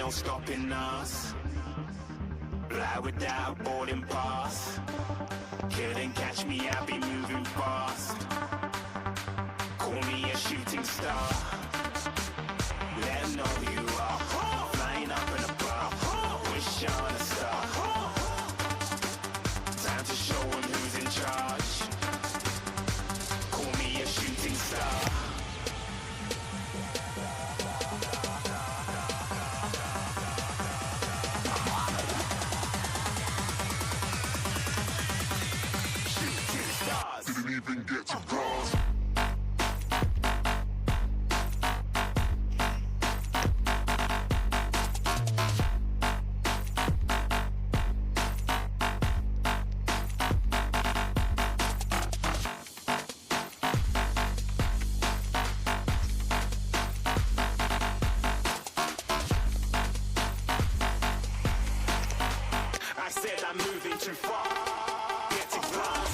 no stopping us. Fly without boarding pass. Couldn't catch me, I'll be moving fast. Call me a shooting star. Let 'em know who you are. Flying up in a bar. Wish on a star. Time to show 'em who's in charge. Call me a shooting star. Didn't even get to cross. I said I'm moving too far. Get to glass.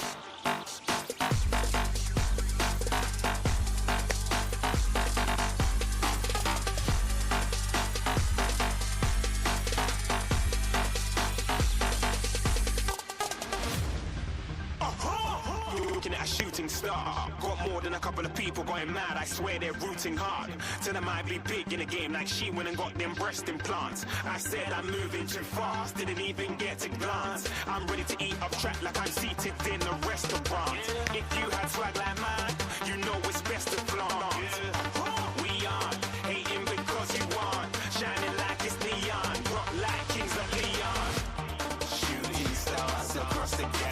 Looking at a shooting star. Got more than a couple of people going mad. I swear they're rooting hard. Tell them I'd be big in the game like she went and got them breast implants. I said I'm moving too fast. Didn't even get to glance. I'm ready to eat up track like I'm seated in a restaurant. If you had swag like mine, you know it's best to flaunt. We aren't hating because you aren't. Shining like it's neon. Rock like kings of Leon. Shooting stars across the galaxy.